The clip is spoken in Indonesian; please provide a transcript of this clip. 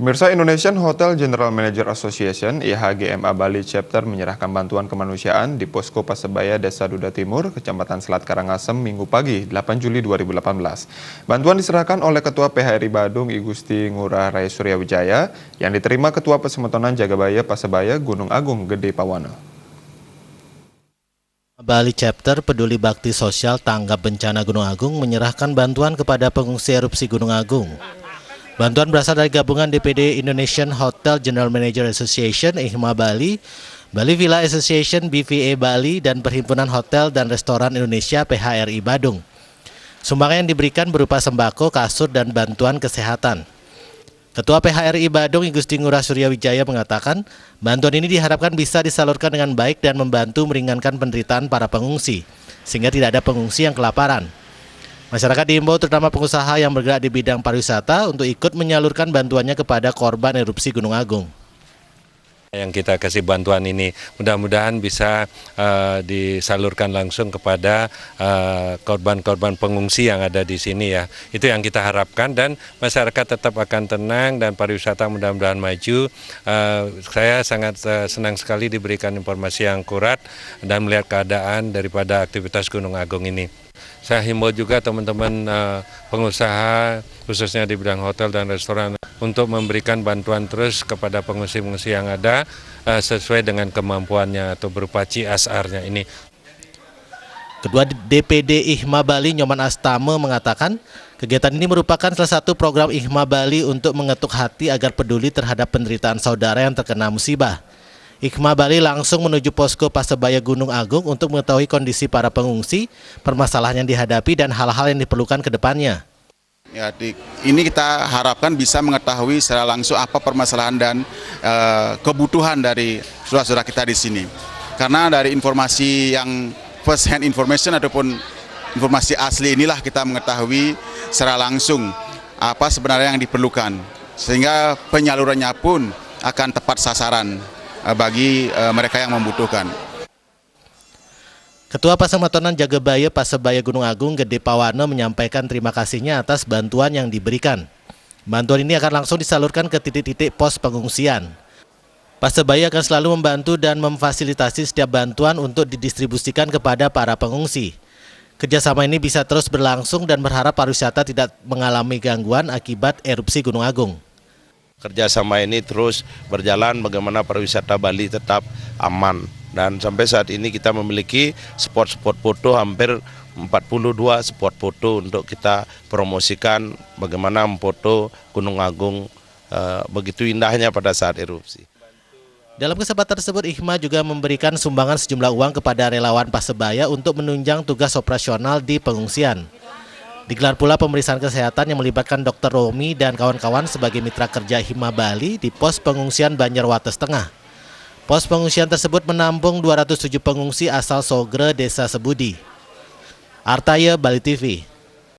Pemirsa, Indonesian Hotel General Manager Association (IHGMA) Bali Chapter menyerahkan bantuan kemanusiaan di Posko Pasebaya Desa Duda Timur, Kecamatan Selat Karangasem, Minggu pagi, 8 Juli 2018. Bantuan diserahkan oleh Ketua PHRI Badung, I Gusti Ngurah Rai Suryawijaya, yang diterima Ketua Pesemetonan Jagabaya Pasebaya Gunung Agung Gede Pawana. Bali Chapter Peduli Bakti Sosial Tanggap Bencana Gunung Agung menyerahkan bantuan kepada pengungsi erupsi Gunung Agung. Bantuan berasal dari gabungan DPD Indonesian Hotel General Manager Association (IHMA) Bali, Bali Villa Association (BVA) Bali, dan Perhimpunan Hotel dan Restoran Indonesia (PHRI) Badung. Sumbangan yang diberikan berupa sembako, kasur, dan bantuan kesehatan. Ketua PHRI Badung, I Gusti Ngurah Suryawijaya mengatakan, bantuan ini diharapkan bisa disalurkan dengan baik dan membantu meringankan penderitaan para pengungsi, sehingga tidak ada pengungsi yang kelaparan. Masyarakat diimbau, terutama pengusaha yang bergerak di bidang pariwisata, untuk ikut menyalurkan bantuannya kepada korban erupsi Gunung Agung. Yang kita kasih bantuan ini mudah-mudahan bisa disalurkan langsung kepada korban-korban pengungsi yang ada di sini ya. Itu yang kita harapkan, dan masyarakat tetap akan tenang dan pariwisata mudah-mudahan maju. Saya sangat senang sekali diberikan informasi yang akurat dan melihat keadaan daripada aktivitas Gunung Agung ini. Saya himbau juga teman-teman pengusaha khususnya di bidang hotel dan restoran untuk memberikan bantuan terus kepada pengungsi-pengungsi yang ada sesuai dengan kemampuannya atau berupa CSR-nya ini. Ketua DPD IHMA Bali Nyoman Astame mengatakan, kegiatan ini merupakan salah satu program IHMA Bali untuk mengetuk hati agar peduli terhadap penderitaan saudara yang terkena musibah. IHMA Bali langsung menuju Posko Pasebaya Gunung Agung untuk mengetahui kondisi para pengungsi, permasalahan yang dihadapi, dan hal-hal yang diperlukan ke depannya. Ya, ini kita harapkan bisa mengetahui secara langsung apa permasalahan dan kebutuhan dari saudara-saudara kita di sini. Karena dari informasi yang first hand information ataupun informasi asli inilah kita mengetahui secara langsung apa sebenarnya yang diperlukan. Sehingga penyalurannya pun akan tepat sasaran bagi mereka yang membutuhkan. Ketua Pesemetonan Jagabaya Pasebaya Gunung Agung Gede Pawana menyampaikan terima kasihnya atas bantuan yang diberikan. Bantuan ini akan langsung disalurkan ke titik-titik pos pengungsian. Pasebaya akan selalu membantu dan memfasilitasi setiap bantuan untuk didistribusikan kepada para pengungsi. Kerjasama ini bisa terus berlangsung dan berharap pariwisata tidak mengalami gangguan akibat erupsi Gunung Agung. Kerjasama ini terus berjalan bagaimana pariwisata Bali tetap aman, dan sampai saat ini kita memiliki spot-spot foto hampir 42 spot foto untuk kita promosikan bagaimana memfoto Gunung Agung begitu indahnya pada saat erupsi. Dalam kesempatan tersebut, IHMA juga memberikan sumbangan sejumlah uang kepada relawan Pasebaya untuk menunjang tugas operasional di pengungsian. Digelar pula pemeriksaan kesehatan yang melibatkan Dr. Romi dan kawan-kawan sebagai mitra kerja IHMA Bali di pos pengungsian Banjarwates Tengah. Pos pengungsian tersebut menampung 207 pengungsi asal Sogre, Desa Sebudi. Artaya, Bali TV.